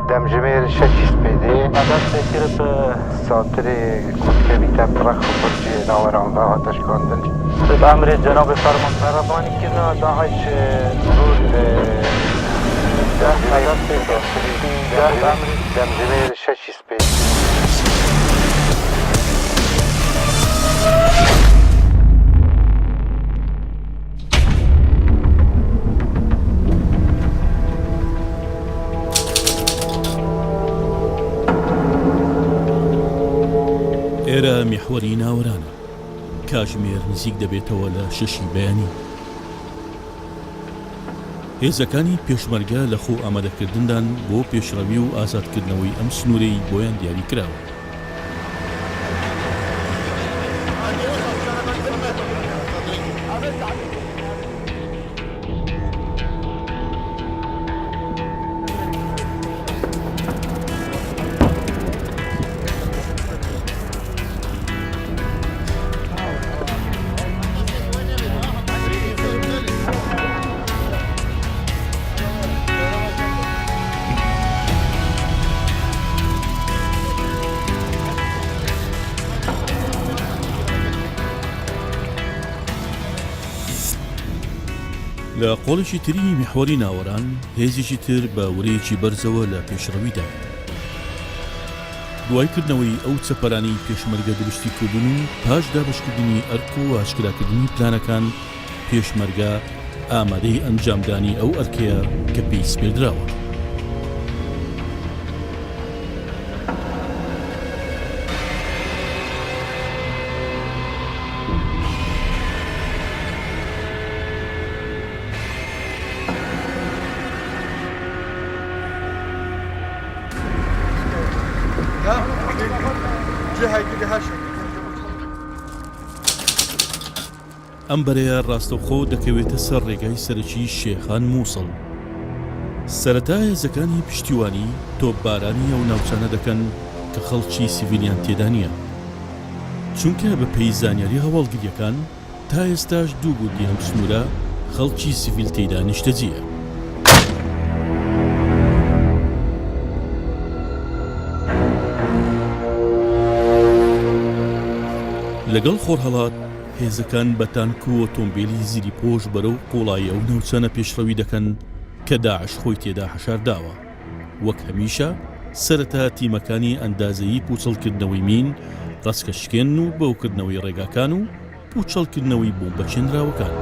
دمجمير شكي سبيدي عدد فكرة ساتري كتابيتا برخ وبرجي ناوران باها تشكاندن بأمر جناب فرمان فرباني كنا داعش رود دمجمير شكي سبيدي ئێرە میحوەری ناوەرانە کاتژمێر نزیک دەبێتەوە لە 6 بەیانی. هێزەکانی پێشمەرگە لە خۆ ئامادەکردندان بۆ پێشڕەوی و ئازادکردنەوەی ئەم سنوورەی بۆیان دیاری کراوە. لە قۆڵێکی تری میحوەری ناوەران هێزێکی تر بە وەرەیەکی بەرزەوە لە پێشڕەویدا. دوایکردنەوەی ئەو چەپەرانی پێشمەرگە دروستی کردن و پاش دابشکردنی ئەرک و ئاشکراکردنی پلانەکان پێشمەرگە ئامادەی ئەنجامدانی ئەو ئەرکەیە کە پێی سپێردراوە. ئەم بەرەیە ڕاستەوخۆ دەکەوێتە سەر ڕێگای سەرەکی شێخان مووسڵ. سەرەتا هێزەکانی پشتیوانی تۆپبارانی ئەو ناوچانە دەکەن کە خەڵکی سیڤیلیان تێدا نییە، چونکە بە پێی زانیاری هەواڵگریەکان تا ئێستاش دوو گوندی ئەم سنوورە خەڵکی سیڤیل تێدا نیشتەجیە. لەگەڵ خۆرهەڵات هێزەکان بە تانک و ئۆتۆمبیلی زیری پۆش بەرەو قوڵایی ئەو ناوچانە پێشڕەوی دەکەن کە داعش خۆی تێدا حەشارداوە. وەک هەمیشە سەرەتا تیمەکانی ئەندازەیی پوچەڵکردنەوەی مین، ڕەسکەشکێن و بەوکردنەوەی ڕێگاکان و پوچەڵکردنەوەی بۆمبەچێنراوەکان.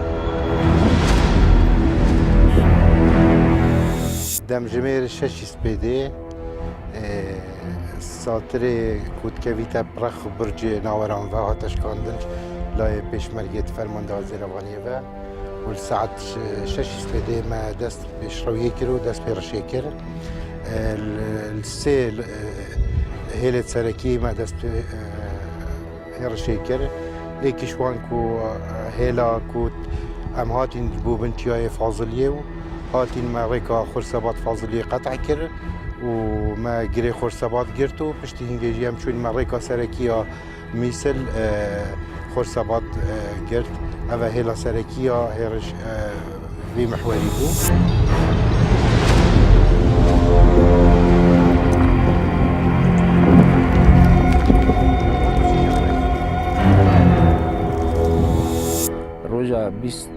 دەمژمێر شەشی سپێدێ ساترێ کودکەویتە برەخ و برجێ ناوەران باها تشکاندن لای پێشمەرگێت فەرماندا زێرەوانیەوە و ساعت 6 سپێدێ مە دەست پێشڕەویە کرد و دەست پێڕەشێ کرد. سێ هێلێت سەرەکی مە دەست پێڕەشێ کرد. یەکیش وان و هێلا کوت ئەم هاتین بۆ بنتیایە فازڵیە و هاتین مە ڕێکا خورسەبات فازڵیە قەتع کرد و ما گرێ خۆرسەبات گرت و پشتی هینگێژی ئەم چوین مە ڕێکا سەرەکیە میسل خۆرسەبات گرت. ئەوە هێلا سەرەکیە هێرش وی محوەری بوو. ڕۆژە 20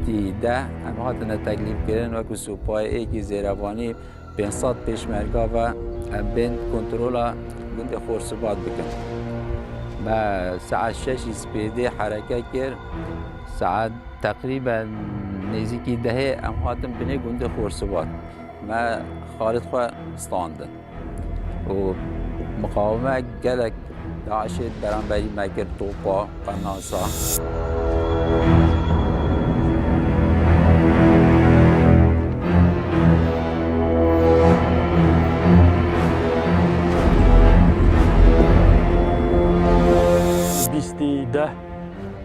ئەم هاتنە تەکلیفکردن وەکو سوپایەیەکی زێرەوانی 500 پێشمەرگا بە ئەم بێن کۆنترۆلا گوندی خۆرسەبات بکەن. بە ساعت 6 سپێدێ حرەکە کرد. ساعت تقریبا نزیکی دەهەیە ئەم هاتن بنێ گوندی خۆرسەبات مە خالد خۆ ستاندن و مقاومە gelek داعشێت بەرامبەری مەکرد تۆپا قەناسا.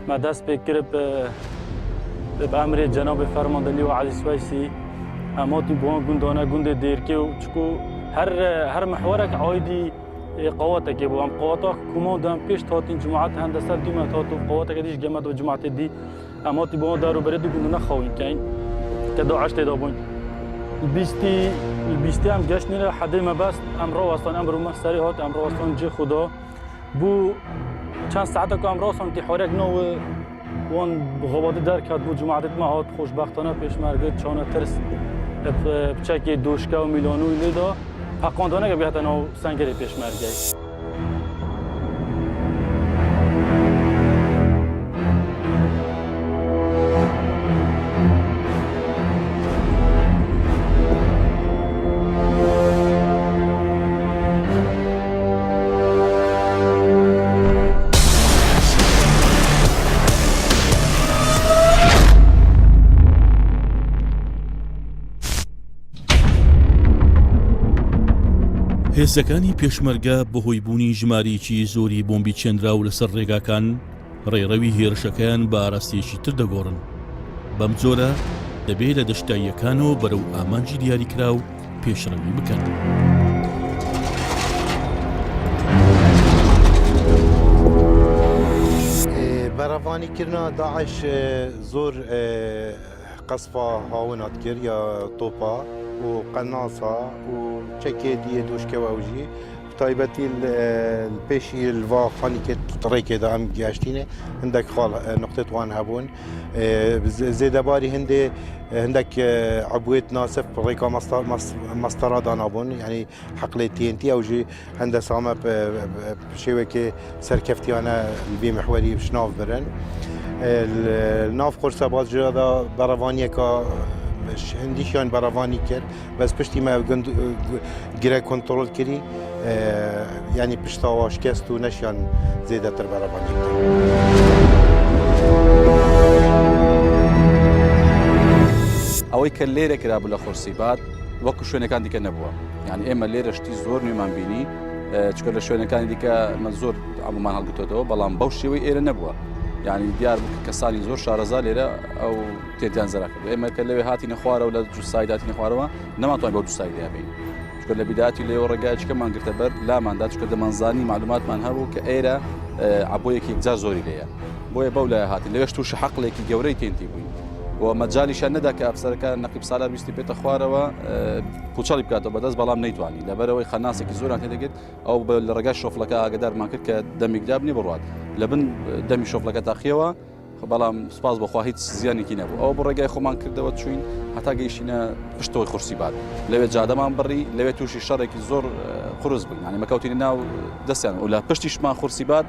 ما دست بکرد به امر جناب فرماندهی و عزیز ویسی اماتی بوان گندانه گند دیرکه و چکو هر محورک عایدی قوات که بو هم قوات کماندن پیش تاتین جماعت هندسه دیمه تاتو قوات که دیش جماعت و جماعت دی اماتی بوان دارو برد گندانه خواهیم کن که داعش تدا بون البیستی هم گشت نیره حدی مبست امرو اصلا امرو ما سری هات امرو اصلا جه خدا بو چند ساعت که امرو اصلا تحرک نو وان غواده در کرد بو جماعت ما هات خوشبختانه پیشمرگه چانه ترس بچکی دوشکه و میلانو لیدا حقاندانه که بیهت نو سنگری پیشمرگه هێزەکانی پێشمەرگە بەهۆی بوونی ژمارەیەکی زۆری بۆمبی چێنراو لەسەر ڕێگاکان ڕێڕەوی هێرشەکەیان بە ئاراستەیەکی تر دەگۆڕن بەم جۆرە دەبێت لە دەشتاییەکانەوە بەرەو ئامانجی دیاریکرا و پێشڕەوی بکەن. بەڕەوانیکردنا داعش زۆر قەسفا هاونات کرد یا تۆپا و قناصة وشكي دي دوشكا ووجي تايبتي البيشي الفا خاني كت طريقة دا ام جاشتينه عندك خال نقطة وان هبون زيدا باري عندك عبويت ناسف بريكا مسترا دانابون يعني حقلة تي ان تي او جي عند سامة بشيوكي سركفتي انا البي محوري بشناف برن الناف قرصة باز جرادا بروانية كا هندیشان بروانی کرد بس پشتی ما گره کنترل کردی یعنی پشتاوا شکست و نشان زیاده تر بروانی کرد. اوی که لیره کرا بلا خورسیبات وەکو شوێنەکان دیکە نەبووە یعنی ئێمە لێرە شتی زۆر نوێمان بینی چکە لە شوێنەکانی دیکە من زۆر ئەمومان هەڵگرتەوە بەڵام بەو شێوەی ئێرە نەبووە یعنی دیار بوو کەسانی زۆر شارەزا لێرە ئەو تێتیان زەرا کرد ئێمە کە لەوێ هاتینە خوارە و لە جوسای داتینە خوارەوە نەماتوانین بەو جوسای دەبین چکە لە بیداتی لێوە ڕێگایەکەمان گرتە بەر لاماندا چکە دەمانزانی معلوماتمان هەبوو کە ئێرە عبۆیەکی جا زۆری لێیە بۆیە بەو لای هاتین لەوێش تووشە حەقڵێکی گەورەی تێنتی بووین و مەجالیشان نەدا کە ئەفسەرەکە نەقیب سالار ویستی بێتە خوارەوە پوچەڵی بکاتەوە بەدەست بەڵام نەیتوانی لەبەرەوەی خەناسێکی زۆران تێدەگرێت ئەو لە ڕێگای شۆفلەکە ئاگدارمان کرد کە دەمیکدا بنێ بڕوات لە بن دەمی شۆفلەکە تاخیەوە بەڵام سپاس بەخوا هیچ زیانێکی نەبوو ئەو بۆ ڕێگای خۆمان کردەوە چوین هەتا گەیشتینە پشتەوەی خورسیبات لەوێ جادەمان بڕی لەوێ تووشی شەڕێکی زۆر قورس بووین یعنی مەکەوتینە ناو دەستیان و لە پشتیشمان خورسیبات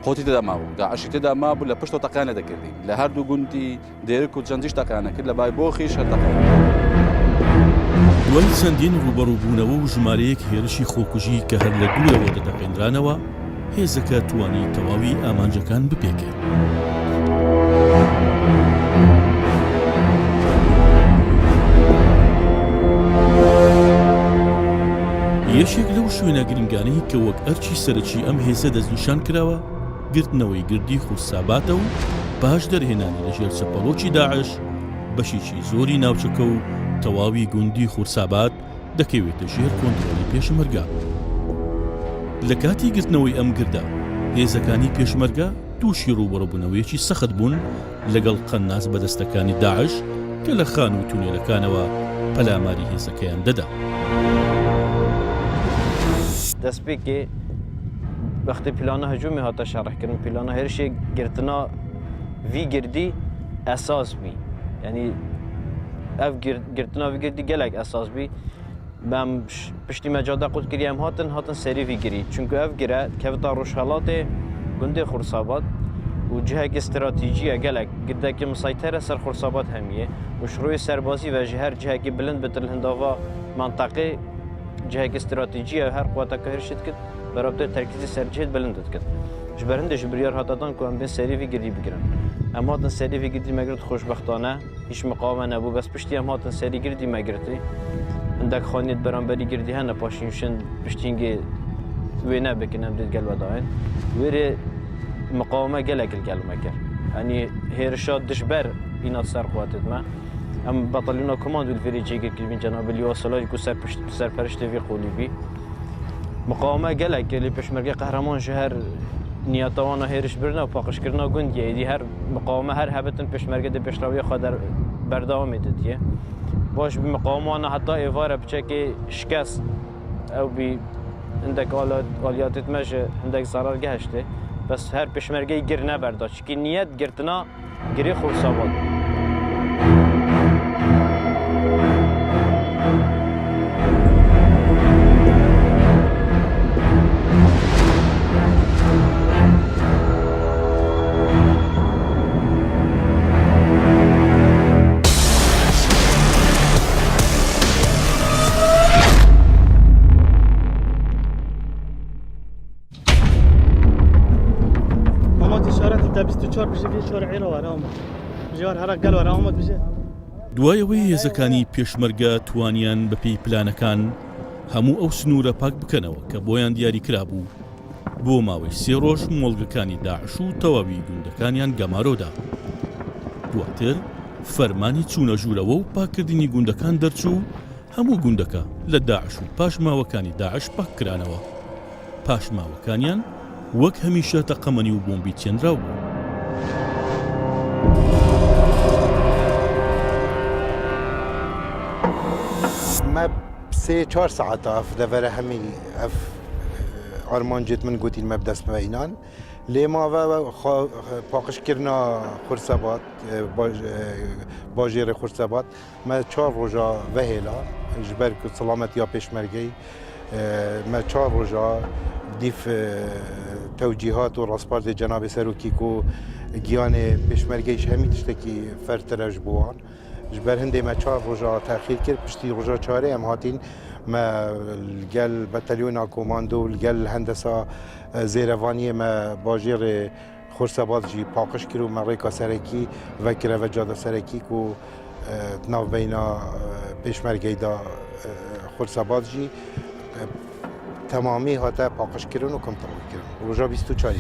قوتی تێدا مابوو داعشی تێدا مابوو لە پشتەوە تەقیانە دەکردین لە هەردوو گوندی دێرک و جەنجیش تەقیانە کرد لە بای بۆخیش هەر تەقیان دوای چەندین ڕوبەڕووبوونەوە و ژمارەیەک هێرشی خۆکوژی کە هەر لە دوورەوە دەتەقێنرانەوە هێزەکە توانی تەواوی ئامانجەکان بپێکێت. یەشێک لەو شوێنە گرنگانەی کە وەک ئەرچی سەرەکی ئەم هێزە دەستنیشان کراوە گرتنەوەی گردی خورساباتە و پاش دەرهێنانی لەژێر چەپەڵۆکی داعش بەشێکی زۆری ناوچەکە و تەواوی گوندی خورسابات دەکەوێتە ژێر کۆنتڕۆلی پێشمەرگە. لە کاتی گرتنەوەی ئەم گردە هێزەکانی پێشمەرگە تووشی ڕوبەڕووبوونەوەیەکی سەخت بوون لەگەڵ قەناس بەدەستەکانی داعش کە لە خان و تونێلەکانەوە پەلاماری هێزەکەیان دەدا. دەستپێکێ وەختی پلانە هەجومی هاتە شەڕحکردن پلانە هێرشێ گرتنا وی گردی ئەساس بی یعنی ئەv گرتنا وی گردی gelek ئەساس بی بەم پشتی مەجادا قوتکردی ئەم هاتن سەری وی گری چونکە ئەv girە کەوتا ڕۆژهەڵاتێ گوندê خورسابات û cihekî استراتîjî gelek girdekî misaytere ser xursabat hemiye û şirûyê serbazî ve ji her cihekî bilind bitir hindava manteqê cihekî استراتîjî her quweteke hirşê dikir berabdê terkîzî sercihê bilind dikir ji ber hindê ji biryar hatadan ku em bên serî vî girdî bigirin em hatin serî vî girdî me girt xoşbextane hîç miqame nebû bes piştî em hatin serî girdî me girtî hindek xaniyê beramberî girdî hene paşînşin piştîngê wê nebikin em dê gel vedayên wêrê miqame gelek gel me kir yanî hêrişa dijber îna ser quwetê me em batalyona komando verî cêgirkirî cenabê Lîwa Salahî ku serperiştê vê qolî bî miqame gelek lê pêşmerge qehreman ji her niyeta wana hêriş birine û paqijkirina gundiyê êdî her miqame her hebitin pêşmerge dê pêşrawiya xwe berdewamê ditiye باش بمقاومانا حتى إيفارة بشكل شكست أو بي عندك آليات تمشي عندك ضرر جهشته بس هر پشمرگی گیر نبرداشت که نیت گرتنا گری خورساباد دوایەوەی هێزەکانی پێشمەرگە توانیان بەپێی پلانەکان هەموو ئەو سنوورە پاک بکەنەوە کە بۆیان دیاری کرابوو بۆ ماوەی 3 ڕۆژ مۆڵگەکانی داعش و تەواوی گوندەکانیان گەمارۆدا. دواتر فەرمانی چوونە ژوورەوە و پاکردنی گوندەکان دەرچوو هەموو گوندەکە لە داعش و پاشماوەکانی داعش پاککرانەوە. پاشماوەکانیان وەک هەمیشە تەقەمەنی و بۆمبی چێنراو بوو. ما 3-4 ساعات اف دفر همي اف ارمانجت من قوتي المبدس بينان لما و باقش كرنا خرسبات باجير خرسبات ما 4 روجا وهلا جبر سلامت يا پشمرگي ما 4 روجا ديف توجيهات وراسبارت جناب سروكي كو گیان پشمرگيش همي تشتكي فرترج بوان جبر هندي ما 4 روجا تاخير كر پشتي روجا 4 ام هاتين ما الجل بتاليون كوماندو الجل هندسه زيرفانيه ما باجير خرسبات جي باقش كرو مريكا سركي وكره وجاده سركي كو تناو بينا پشمرگي دا خرسبات جي تمامی هاتا باقش كرون و کنترل كرون روجا 24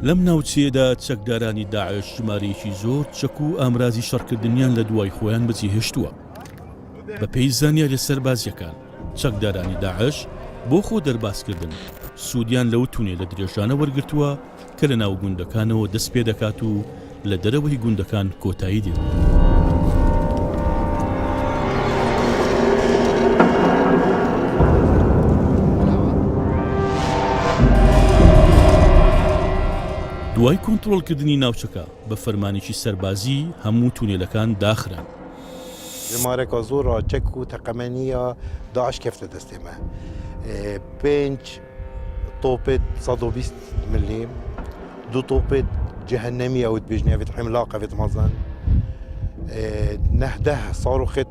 لەم ناوچێدا چەکدارانی داعش ژمارەیەکی زۆر چەک و ئامرازی شەڕکردنیان لە دوای خۆیان بەجێهێشتووە. بە پێی زانیاری سەربازیەکان چەکدارانی داعش بۆ خۆ دەرباسکردن سوودیان لەو تونێ لە درێژانە وەرگرتووە کە لە ناو گوندەکانەوە دەست پێ دەکات و لە دەرەوەی گوندەکان کۆتایی دێت. دوای کۆنتڕۆڵکردنی ناوچەکە بە فەرمانێکی سەربازی هەموو تونێلەکان داخران. ژمارەکە زۆرە چەک و تەقەمەنیە داعش کەفتە دەستێمە 5 طۆپێت 120 ملیم 2 طۆپێت جەهەنەمی ئەوت بێژنێ ئەوێت حملاق ئەوێت مەزن 19 صاروخێت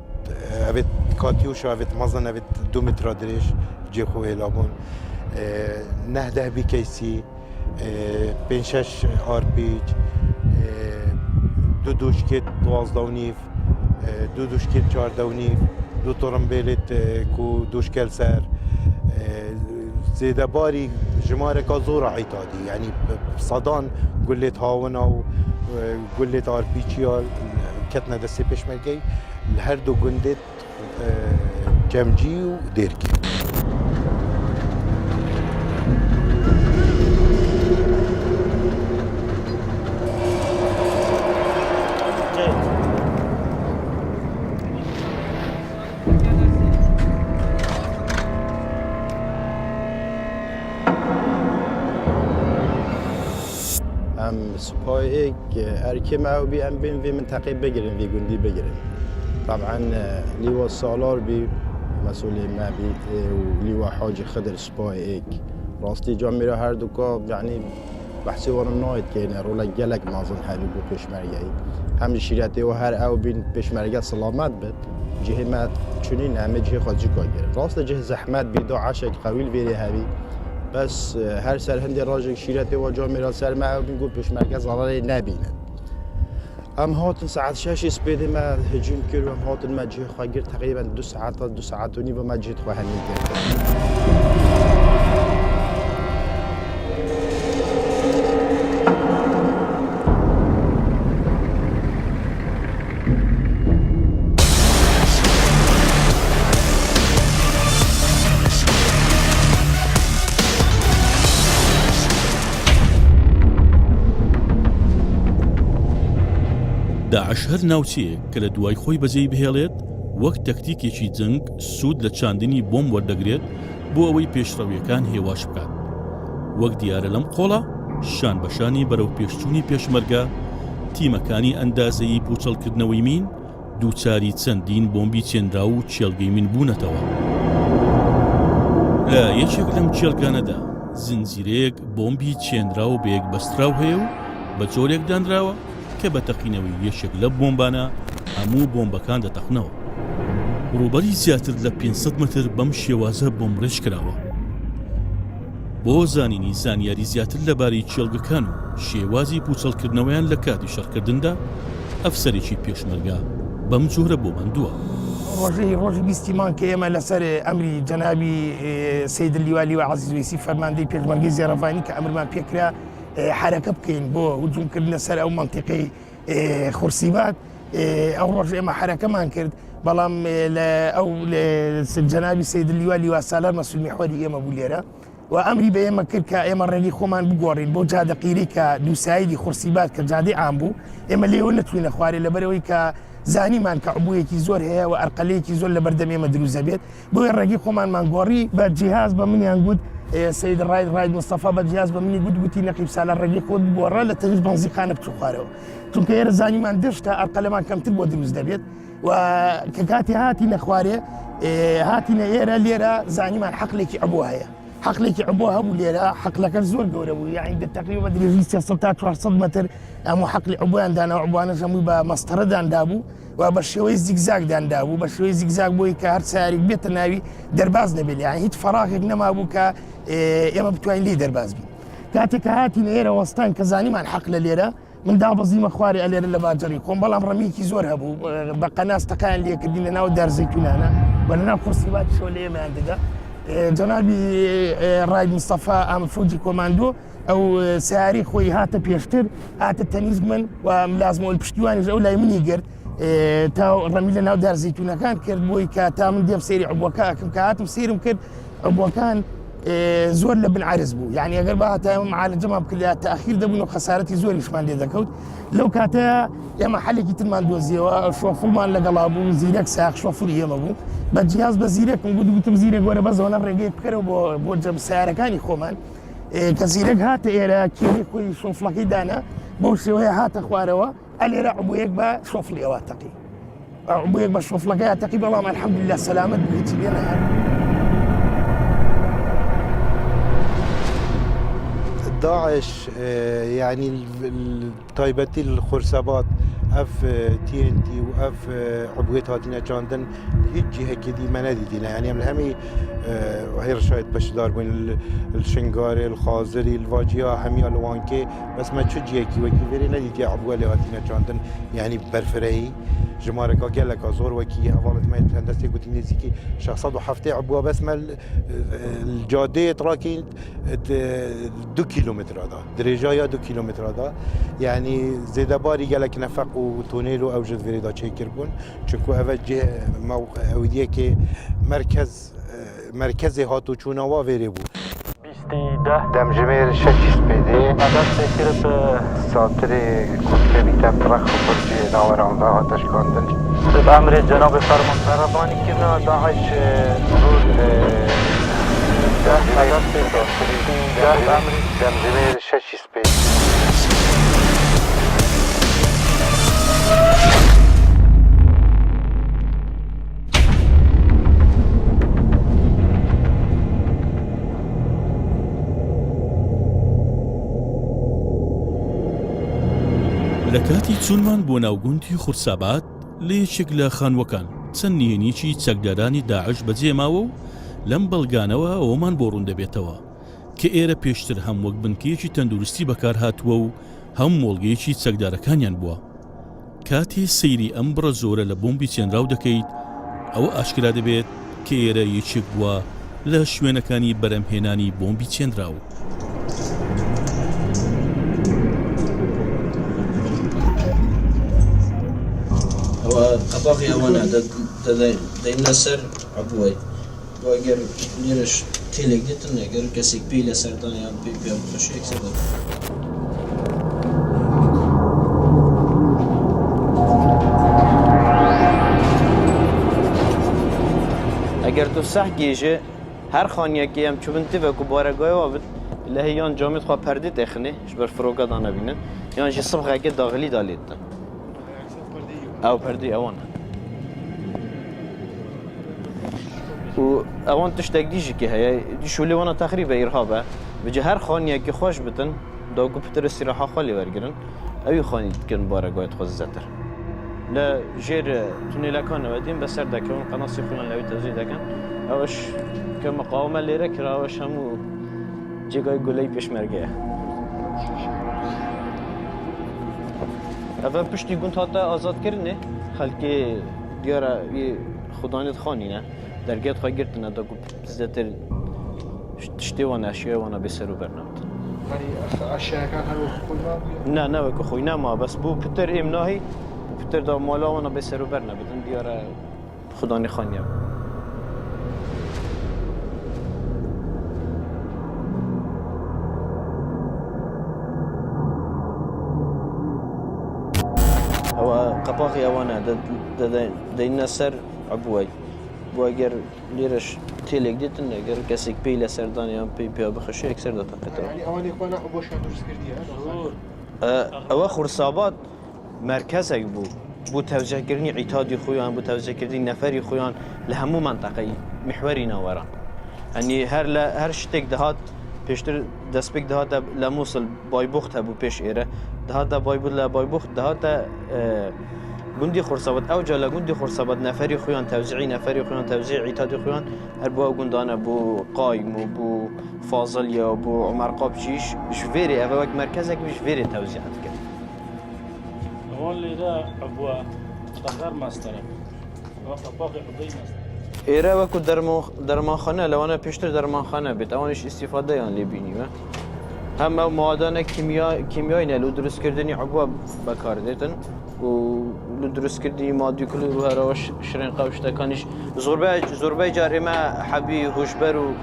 ئەوێت کاتیوشە ئەوێت مەزن ئەوێت 2 مترا درێژ جێخۆ هێلابوون 19 بیکەیسی 5-6 آرپیج 2 دوشکێت 12 2 دوشکێت 14 2 تۆڕمبێلێت و دوشکەل سەر زێدەباری ژمارەکە زۆرە عیتادی یعنی سەدان گولێت هاوەنا و گولێت آرپیجیا کەتنە دەستێ پێشمەرگەی لە هەردوو گوندێت جەمجی و دێرکی. سپاه ارکی معوبی ام بین وی منطقه بگیرن وی گندی بگیرن طبعا لیوا سالار بی مسئول ما بی و لیوا حاج خضر سپاه ایک راستی جامعه هر دوکا یعنی بحثی وارن ناید که نه رولا گلک مازن هری بو پشمرگی هم شریعتی و هر او بین پشمرگی سلامت بد جهه ما چنین همه جهه خواجی کا گرفت راست جهه زحمت بی داعش قویل ویری هری بس هر سرهندی راجع شیرتی و جامعه سر معاون گفت پشمرگی ضرری نبینه. ام هاتن ساعت 6 سپیده ما هجوم کرد و ام هاتن ما جه خواهی تقریبا 2 ساعت و نیم ما جه خواهی کرد. داعش داعش هەر ناوچەیەک کە لە دوای خۆی بەجێی بهێڵێت وەک تەکتیکێکی جەنگ سوود لە چاندنی بۆم وەردەگرێت بۆ ئەوەی پێشڕەویەکان هێواش بکات. وەک دیارە لەم قۆڵە شان بەشانی بەرەو پێشچوونی پێشمەرگە تیمەکانی ئەندازەیی پوچەڵکردنەوەی مین دووچاری چەندین بۆمبی چێنرا و چێلگەی من بوونەتەوە. لە یەکێک لەم چێلگانەدا زنجیرەیەک بۆمبی چێنرا و بەیەک بەستراو هەیە و بە جۆرێک دانراوە کە بە تەقینەوەی یەکێک لە بۆمبانە هەموو بۆمبەکان دەتەقنەوە. ڕووبەری زیاتر لە 500 متر بەم شێوازە بۆمڕێژ کراوە. بۆ زانینی زانیاری زیاتر لەبارەی چێلگەکان و شێوازی پوچەڵکردنەوەیان لە کاتی شەڕکردندا ئەفسەرێکی پێشمەرگە بەم جۆرە بۆ مندووە. ڕۆژی بیستیمان کە ئێمە لەسەر ئەمری جەنابی سەید لیوالی و عەزیز وەیسی فەرماندەی پێشمەرگەی زێڕەڤانی کە ئەمرمان پێکرا حرەکە بکەین بۆ هجوومکردنە سەر ئەو مەنتیقەی خورسیبات. ئەو ڕۆژ ئێمە حرەکەمان کرد، بەڵام ئەو جەنابی سەید لیوالی و سالار مەسئول میحوەری ئێمە بوو لێرە و ئەمری بە ئێمە کرد کە ئێمە ڕێگەی خۆمان بگۆڕین بۆ جادەقیری کە دووسایدی خورسیبات کە جادەی عام بوو. ئێمە لێوە نەتوینە خوارێ لەبەرەوەی کە زانیمان کە عبوویەکی زۆر هەیە و ئەرقەلەیەکی زۆر لە بەردەم ئێمە دروست دەبێت. بۆیە ڕێگەی خۆمانمان گۆڕی بە جیهاز بە منیان گوت سەید ڕاید مستەفا بە جیهاز بە منی گوتی نەقیب سالار ڕێگەی خۆت بگۆڕە لە تەویش بەنزیخانە بچوو خوارەوە، چونکە ئێرە زانیمان دشتە ئەرقەلەمان کەمتر بۆ دروست دەبێت و کە کاتی هاتی نەخوارێ هاتینە ئێرە لێرە زانیمان حەقلێکی عبوو هەیە، حەقلێکی عبوو هەبوو لێرە، حەقلەکە زۆر گەورە بوو، یعنی تقریبا درێژی 300 تا 400 متر ئەموو حەقلی عبوویان دانا و عبوانەش هەمووی بە مەستەرەداندا بوو و بە شێوەی زیگزاگداندا بوو، بە شێوەی زیگزاگ بۆی کە هەر سیارێک بێتە ناوی دەرباز نەبێت، یعنی هیچ فەراغێک نەما بوو کە ئێمە بتوانین لێ دەرباز بین. کاتێک کە هاتینە ئێرە وەستان کە زانیمان حەق لە لێرە من دابەزیمە خوارێ ئەلێرە لە باجەڕی خۆم، بەڵام ڕەمیکی زۆر هەبوو بە قەناستەکان لێکردین لە ناو دارزەیتونانە و لە ناو خورسیباتیشەوە لە ئێمەیان دەدا. جەنابی ڕاید مستەفا ئامفۆجی کۆماندۆ ئەو سیاری خۆی هاتە پێشتر، هاتە تەنیز من و ملازمەوەی پشتیوانیش ئەو لای منی گرت تا ڕەمی لە ناو دارزەیتونەکان کرد بۆی کە تا من دێم سەیری عبووەکە ئەکەم کە هاتم سیرم کرد عبووەکان زۆر لە بنعرز بوو، یعنی ئەگەر بە هاتە ئێمە معالەجەمان بکرد تەئخیر دەبوون و خەسارەتی زۆریشمان لێ دەکەوت. لەو کاتەیە ئێمە حەلێکی ترمان دۆزیەوە، شۆفڵمان لەگەڵا بوو، زیرەک ساق شۆفڵی ئێمە بوو، بە جیاز بە زیرەکم گوتم زیرەک وەرە بەزەوە ڕێگەی بکەرەوە بۆ جەم سیارەکانی خۆمان. کە زیرەک هاتە ئێرە کێری خۆی شۆفڵەکەی دانا بەو شێوەیە هاتە خوارەوە، ئەلێرە عبوویەک بە شۆفڵی ئەوە تەقی، عبوویەک بە شۆفڵەکەی تەقی، بەڵام ئەلحەمدوللیلا سەلامەت بوو، هیچی لێ نەهات. داعش يعني تايبتي الخرسبات اف تي ان تي واف عبويت هاتينا جاندن هيك جهه كذي ما ندينا، يعني من همي هي رشايد بشدار بين الشنغاري الخازري الفاجيا همي الوانكي بس ما تشجي كي وكي فيري ندي عبوه هاتينا جاندن يعني برفري جماركا قال لك زور وكي حوالت ما هندسه قلت نزيكي شخصات وحفتي عبوه بس ما الجاده تراكي 2 كيلومتر هذا درجايا 2 كيلومتر هذا، يعني زيدا باري قال لك نفق وتونيلو اوجد فريدا تشيكربون چونكو اوجه اوديه كي مركز هاتو چوناوا فيري بو دم جمير شكيس بيدي عدد تكرب ساتري كتبي تبرخ وبرجي ناوران ذا هاتش كاندن بأمر جناب فرمان رباني كنا داعش رود دم جمير شكيس بيدي لە کاتی چوونمان بۆ ناوگوندی خورسابات لە یەکێک لە خانوەکان چەند نهێنیی چەکدارانی داعش بەجێماوە و لەم بەڵگانەوە ئەومان بۆ ڕوون دەبێتەوە کە ئێرە پێشتر هەم وەک بنکەیەکی تەندروستی بەکار هاتووە و هەم مۆڵگەیەکی چەکدارەکانیان بووە. کاتێ سەیری ئەم بڕە زۆرە لە بۆمبی چێنراو دەکەیت ئەوە ئاشکرا دەبێت کە ئێرە یەکێک بووە لە شوێنەکانی بەرەمهێنانی بۆمبی چێنراو. قطاقي أوانا دايما سر عبوي وأجر نيرش تيلك ديتن أجر كسيك بيلا سردان يا بي بخشي أكسر اگر تو صح گیجه هر خانیه که هم چوبنتی و کوبارگای وابد لهی یان جامد خواه پرده تخنه شبر فروگا دانه بینن یان جی صبح که داخلی دالیدن او پرده اوان و اوان تشتاق دیجی که هی دی شولی وانا تقریبا ارهابه بجه هر خانیه که خوش بتن دا کمپیوتر استراحه خالی ورگرن اوی خانی کن بارگایت خوز زتر لا جير تونيلا كان ودين بس سر دكون قناص يخلون لو توزيع دكان اوش كمقاومه اللي ركرا اوش همو جيغاي گولي پشمرگه اول پشتی گونت هاتا آزاد کرنه خلکی دیارا خدانت خانی نه درگیت خواه گرتنه دا گو زدتر تشتی وانا اشیاء وانا بسرو برنامت اشیاء كان هلو خوينا نه وكو خوينا ما بس بو پتر امناهي پتر دا مالا وانا بسرو برنامتن دیارا خدانی خانیه قباقي أوانا دينا سر عبواي بواجر ليرش تيلك ديتن أجر كسيك بيلا سرداني أم بي بخشي أكثر ده تقطع. يعني أواني كنا عبوش هندرس كرديها. أواخر خرصابات مركزك بو توجه كرني عتادي خويان بو توجه كرني نفري خويان لهمو منطقي محوري نورا. يعني هر شتك دهات پیشتر دسپک دهات لموصل بایبوخت هبو پیش ایره دهات بایبود لبایبوخت دهات گوندی خورسابت او جالا گوندی خورسابت نفری خویان توزیعی نفری خویان توزیع عتادی خویان هر بو گوندانه بو قایم و بو فاضل یا بو عمر قابچیش بشویری او وقت مرکزک بشویری توزیعات کرد اول لیده ابوا تغیر مستره وقت باقی عضوی مستره ایره وکو درمانخانه لوانه پیشتر درمانخانه بیت اوانش استفاده یان لیبینی و هم موادان کیمیایی نه لو درست کردنی عبوا بکار دیتن و لو درست کردنی مادی کلی رو هراش شرین قوشته کانش زوربه جار اما حبی هوشبر و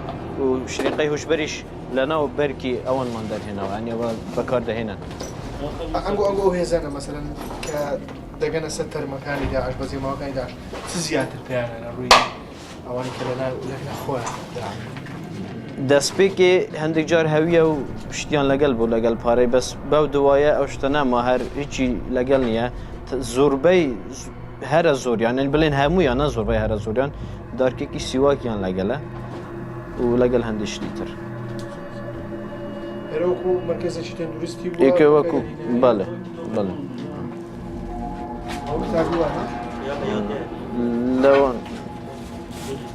شرینقی هوشبریش لنا و برکی اوان من در هنا يعني بکار ده هنا انگو هزانه مثلا دقنا ستر مكاني داعش بزي ما كان داعش تزيات البيانة روي اواني كلنا ولكن اخوه دسپی که هندک جار هویه و پشتیان لگل بو لگل پاره بس باو دوایه اوشتنه ما هر هیچی لگل نیه زوربی هر زور یعنی بلین همو یا نه زوربی هر زوریان دار که کی سیواکیان لگله و لگل هندش لیتر اروكو مركز شتين درستي بو ایک وکو بله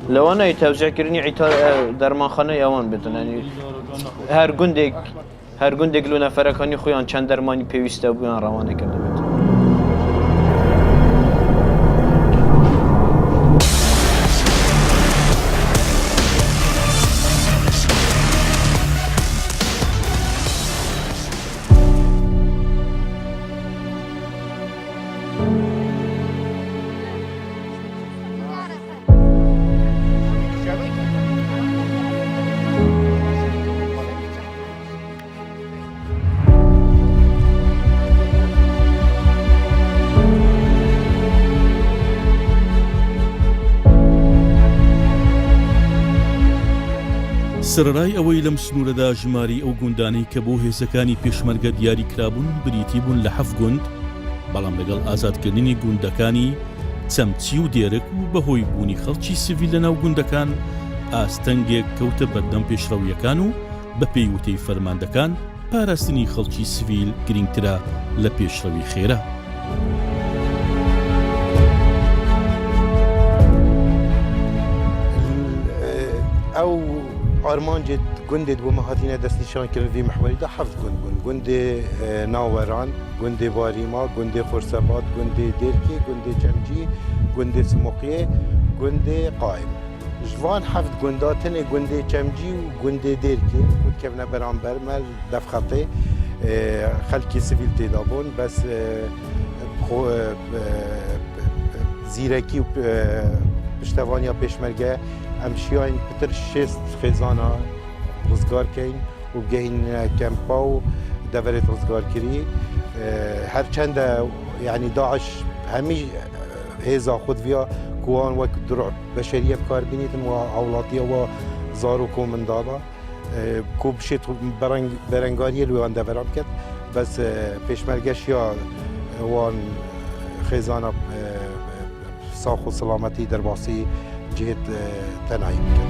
لوان ای توزیع کردنی عتاد درمانخانه یوان بدن یعنی هر گندگ لو نفرکانی خویان چند درمانی پیوسته بودن روانه کرده بود سرەڕای ئەوەی لەم سنوورەدا ژماری ئەو گوندانەی کە بۆ هێزەکانی پێشمەرگە دیاری کرابوون بریتی بوون لە 7 گوند بەڵام لەگەڵ ئازادکردنی گوندەکانی چەمچی و دێرک و بەهۆی بوونی خەڵکی سیڤیل لەناو گوندەکان ئاستەنگێک کەوتە بەردەم پێشڕەویەکان و بە پێیوتەی فەرماندەکان پاراستنی خەڵکی سیڤیل گرنگترە لە پێشڕەوی خێرا او ارمانجت جندد ومهاتينا دست نشان كرن في محوري ده حفظ جندي ناوران جندي باريما جندي خرسبات جندي ديركي جندي جمجي جندي سموقية جندي قائم جوان حفظ جنداتن جندي جمجي وجندي ديركي كنت كيفنا برامبر مال دف خطي خلقي سيفيل تدابون بس زيركي پشتوانیا پێشمەرگە ئەم شیاین پتر 6 خێزانە ڕزگارکەین و بگەین کەمپا و دەڤێت ڕزگارکردی هەرچەندە یعنی داعش هەمی هێزا خودڤیا کوان وەک درۆ بەشەریە بکاربینیتن و هاوڵاتیە و زار و کۆمنداڵە کو بشێت بەرەنگاریە لێوان دەڤرا بکەت بەس پێشمەرگەشیا وان خێزانە ساخ و سلامەتی دەرباسی جهێت تەنایی بکەن.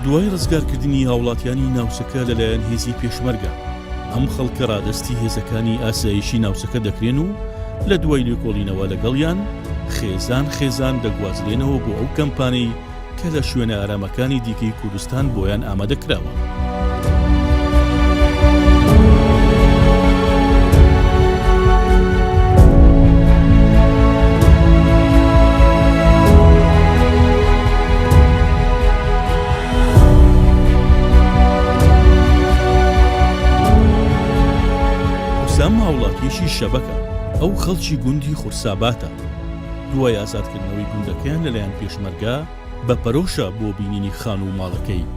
دوای ڕزگارکردنی هاوڵاتیانی ناوچەکە لەلایەن هێزی پێشمەرگە ئەم خەڵکە ڕادستی هێزەکانی ئاسایشی ناوچەکە دەکرێن و لە دوای لێکۆڵینەوە لەگەڵیان خێزان دەگوازرێنەوە بۆ ئەو کەمپانەی کە لە شوێنە ئارامەکانی دیکەی کوردستان بۆیان ئامادەکراوە. ئەم هاوڵاتیەشی شەبەکە ئەو خەڵکی گوندی خورساباتە دوای ئازادکردنەوەی گوندەکەیان لەلایەن پێشمەرگا بە پەرۆشە بۆ بینینی خان و ماڵەکەی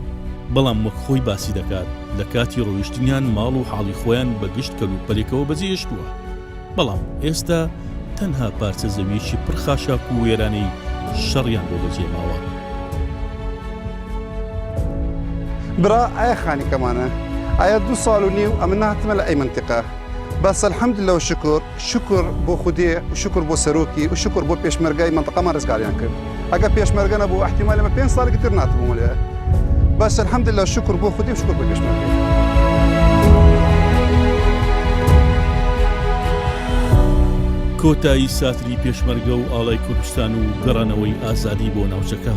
بەڵام وەک خۆی باسی دەکات لە کاتی ڕۆیشتنیان ماڵ و حاڵی خۆیان بە گشت کەلوپەلێکەوە بەجێهێشتووە بەڵام ئێستا تەنها پارچە زەویەکی پڕ خاشاک و وێرانەی شەڕیان بۆ بەجێماوە. برا ئایا خانێکەمانە ئایا 2 ساڵ و نیو ئەمە نهاتمە لە ئەی منتیقە بس الحمد لله شکر بۆ خودێ و شکر بۆ سەرۆکی و شکر بۆ پێشمەرگای منتقەمان ڕزگاریان کرد ئەگە پێشمەرگە نەبوو احتیمال ئەمە 5 ساڵێکی تر ناتبووم لێ بس الحمد لله شکر بۆ خودێ و شکر بۆ پێشمەرگای. کۆتایی ساتری پێشمەرگە و ئاڵای کوردستان و گەڕانەوەی ئازادی بۆ ناوچەکە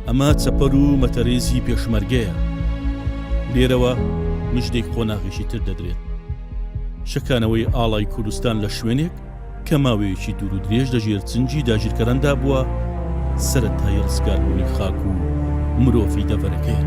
ئەمە چەپەر و مەتەرێزی پێشمەرگەیە لێرەوە مژدەی خۆناغیشی تر دەدرێت شەکانەوەی ئاڵای کوردستان لە شوێنێک کە ماوەیەکی دوور و درێژ لەژێر چنجی داگیرکەراندا بووە سەرەتای ڕزگاربوونی خاک و مرۆڤی دەڤەرەکەیە.